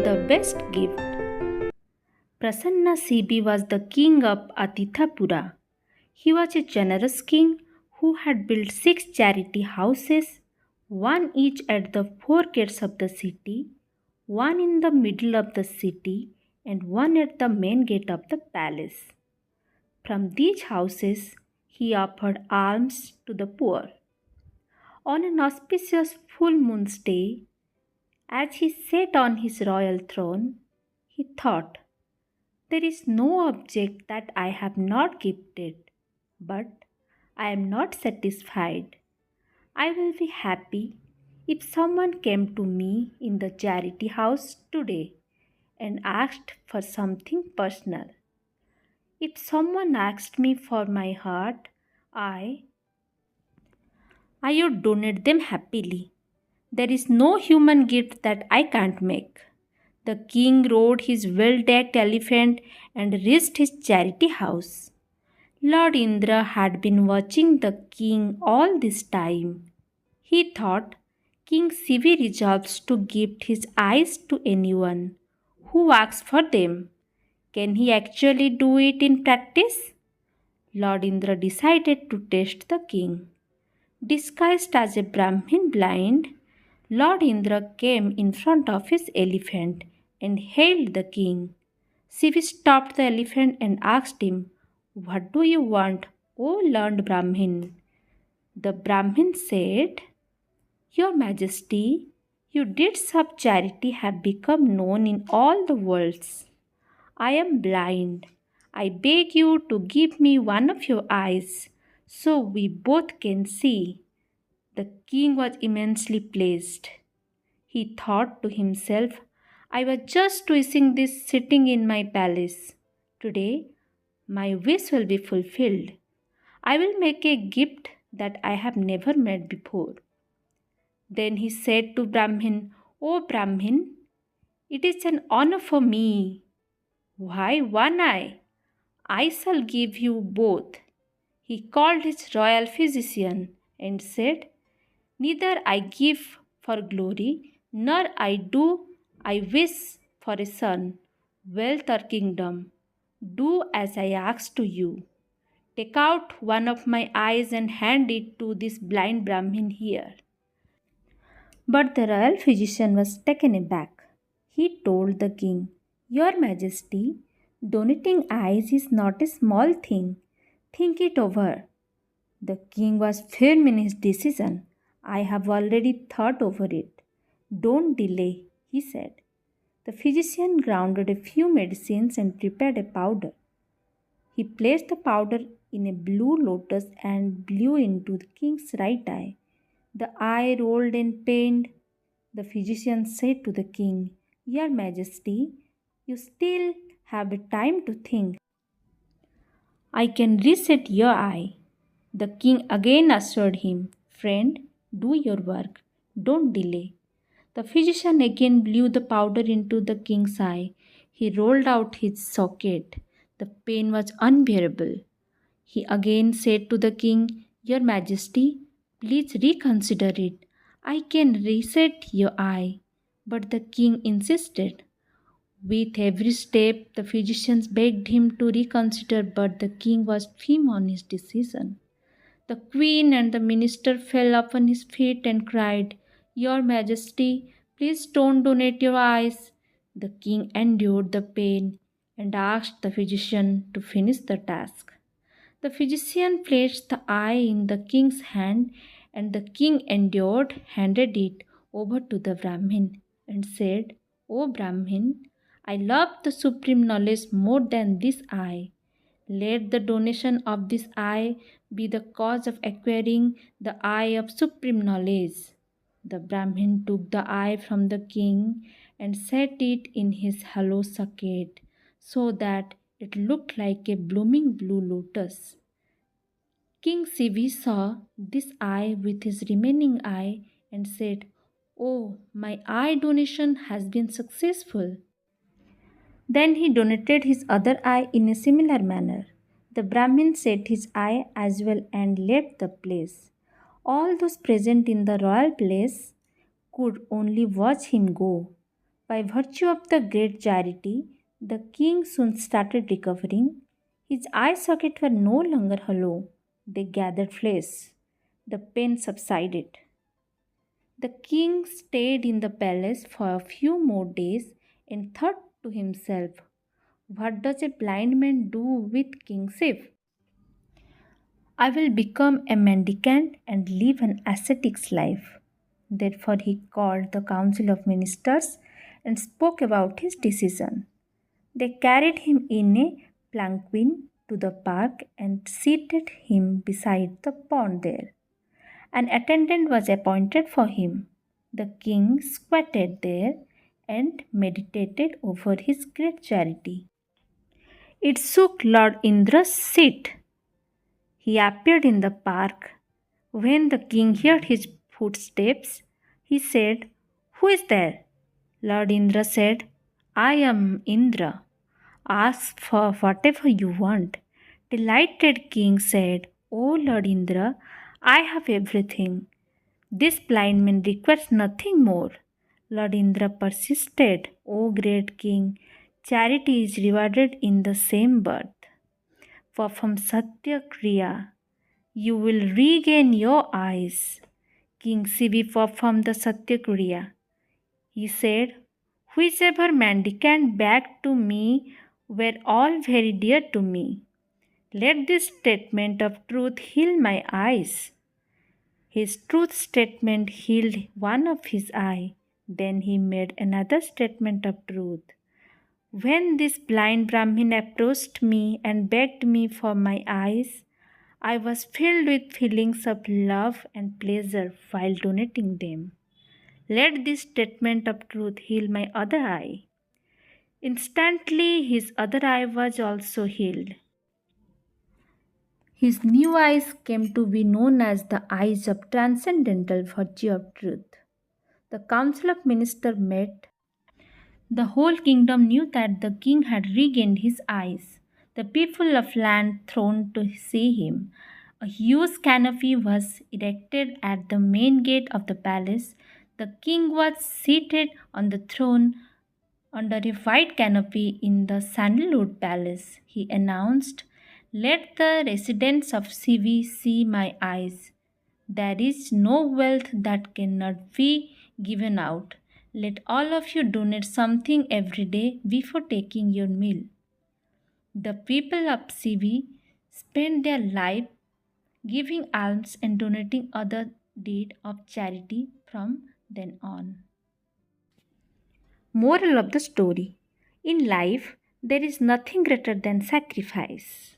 the best gift. Prasanna Sibi was the king of Atithapura. He was a generous king who had built 6 charity houses, one each at the 4 gates of the city, one in the middle of the city, and one at the main gate of the palace. From these houses he offered alms to the poor. On an auspicious full moon's day, as he sat on his royal throne, he thought, "There is no object that I have not gifted, but I am not satisfied. I will be happy if someone came to me in the charity house today and asked for something personal. If someone asked me for my heart, I would donate them happily. There is no human gift that I can't make." The king rode his well-decked elephant and reached his charity house. Lord Indra had been watching the king all this time. He thought, King Sivi resolves to gift his eyes to anyone who asks for them. Can he actually do it in practice? Lord Indra decided to test the king. Disguised as a Brahmin blind, Lord Indra came in front of his elephant and hailed the king. Sivi stopped the elephant and asked him, "What do you want, O learned Brahmin?" The Brahmin said, "Your Majesty, your deeds of charity have become known in all the worlds. I am blind. I beg you to give me one of your eyes so we both can see." The king was immensely pleased. He thought to himself, "I was just wishing this sitting in my palace. Today, my wish will be fulfilled. I will make a gift that I have never made before." Then he said to Brahmin, "O Brahmin, it is an honor for me." "Why one eye? I shall give you both." He called his royal physician and said, "Neither I give for glory, nor I wish for a son, wealth or kingdom. Do as I ask to you. Take out one of my eyes and hand it to this blind Brahmin here." But the royal physician was taken aback. He told the king, "Your Majesty, donating eyes is not a small thing. Think it over." The king was firm in his decision. "I have already thought over it. Don't delay," he said. The physician grounded a few medicines and prepared a powder. He placed the powder in a blue lotus and blew into the king's right eye. The eye rolled and pained. The physician said to the king, "Your Majesty, you still have time to think. I can reset your eye." The king again assured him, "Friend, do your work. Don't delay." The physician again blew the powder into the king's eye. He rolled out his socket. The pain was unbearable. He again said to the king, "Your Majesty, please reconsider it. I can reset your eye." But the king insisted. With every step, the physicians begged him to reconsider, but the king was firm on his decision. The queen and the minister fell upon his feet and cried, "Your Majesty, please don't donate your eyes." The king endured the pain and asked the physician to finish the task. The physician placed the eye in the king's hand, and the king endured, handed it over to the Brahmin, and said, "O Brahmin, I love the supreme knowledge more than this eye. Let the donation of this eye be the cause of acquiring the eye of supreme knowledge." The Brahmin took the eye from the king and set it in his hollow socket so that it looked like a blooming blue lotus. King Sivi saw this eye with his remaining eye and said, "Oh, my eye donation has been successful." Then he donated his other eye in a similar manner. The Brahmin set his eye as well and left the place. All those present in the royal place could only watch him go. By virtue of the great charity, the king soon started recovering. His eye sockets were no longer hollow, they gathered flesh. The pain subsided. The king stayed in the palace for a few more days and thought to himself, what does a blind man do with kingship? I will become a mendicant and live an ascetic's life. Therefore, he called the council of ministers and spoke about his decision. They carried him in a palanquin to the park and seated him beside the pond there. An attendant was appointed for him. The king squatted there and meditated over his great charity. It shook Lord Indra's seat. He appeared in the park. When the king heard his footsteps, he said, "Who is there?" Lord Indra said, "I am Indra. Ask for whatever you want." Delighted king said, "O Lord Indra, I have everything. This blind man requires nothing more." Lord Indra persisted, "O great king, charity is rewarded in the same birth. Perform Satya Kriya. You will regain your eyes." King Sivi performed the Satya Kriya. He said, "Whichever mendicant back to me were all very dear to me. Let this statement of truth heal my eyes." His truth statement healed one of his eye. Then he made another statement of truth. When this blind Brahmin approached me and begged me for my eyes, I was filled with feelings of love and pleasure while donating them. Let this statement of truth heal my other eye. Instantly, his other eye was also healed. His new eyes came to be known as the eyes of transcendental virtue of truth. The council of ministers met. The whole kingdom knew that the king had regained his eyes. The people of land thronged to see him. A huge canopy was erected at the main gate of the palace. The king was seated on the throne under a white canopy in the Sandalwood Palace. He announced, "Let the residents of Sivi see my eyes. There is no wealth that cannot be given out. Let all of you donate something every day before taking your meal." The people of Sivi spent their life giving alms and donating other deeds of charity from then on. Moral of the story: in life, there is nothing greater than sacrifice.